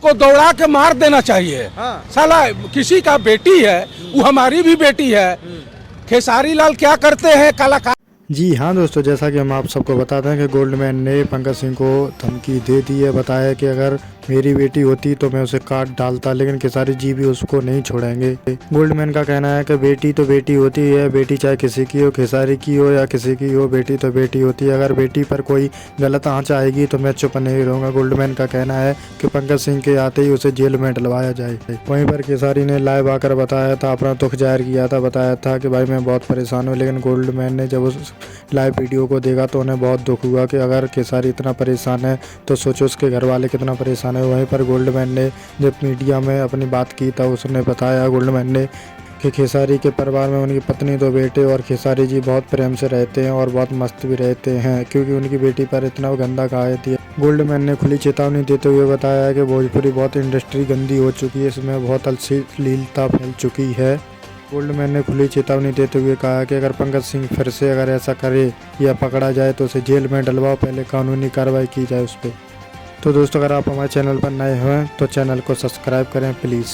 उसको दौड़ा के मार देना चाहिए। साला किसी का बेटी है, वो हमारी भी बेटी है। खेसारी लाल क्या करते हैं कलाकार। जी हाँ दोस्तों, जैसा कि हम आप सबको बताते हैं कि गोल्डमैन ने पंकज सिंह को धमकी दे दी है। बताया कि अगर मेरी बेटी होती तो मैं उसे काट डालता, लेकिन खेसारी जी भी उसको नहीं छोड़ेंगे। गोल्डमैन का कहना है कि बेटी तो बेटी होती है, बेटी चाहे किसी की हो, खेसारी की हो या किसी की हो, बेटी तो बेटी होती है। अगर बेटी पर कोई गलत आँच आएगी तो मैं चुप नहीं रहूँगा। गोल्डमैन का कहना है कि पंकज सिंह के आते ही उसे जेल में डलवाया जाए। वहीं पर खेसारी ने लाइव आकर बताया था, अपना दुख जाहिर किया था, बताया था कि भाई मैं बहुत परेशान हूँ। लेकिन गोल्डमैन ने जब उस लाइव वीडियो को देखा तो उन्हें बहुत दुख हुआ कि अगर खेसारी इतना परेशान है तो सोचो उसके घर वाले कितना परेशान है। वहीं पर गोल्डमैन ने जब मीडिया में अपनी बात की था, उसने बताया गोल्डमैन ने कि खेसारी के परिवार में उनकी पत्नी, 2 बेटे और खेसारी जी बहुत प्रेम से रहते हैं और बहुत मस्त भी रहते हैं, क्योंकि उनकी बेटी पर इतना गंदा कहा दिया। गोल्डमैन ने खुली चेतावनी देते हुए बताया कि भोजपुरी बहुत इंडस्ट्री गंदी हो चुकी है, इसमें बहुत अश्लीलता फैल चुकी है। गोल्डमैन ने खुली चेतावनी देते हुए कहा कि अगर पंकज सिंह फिर से अगर ऐसा करे या पकड़ा जाए तो उसे जेल में डलवाओ, पहले कानूनी कार्रवाई की जाए उस पर। तो दोस्तों, अगर आप हमारे चैनल पर नए हैं तो चैनल को सब्सक्राइब करें प्लीज़।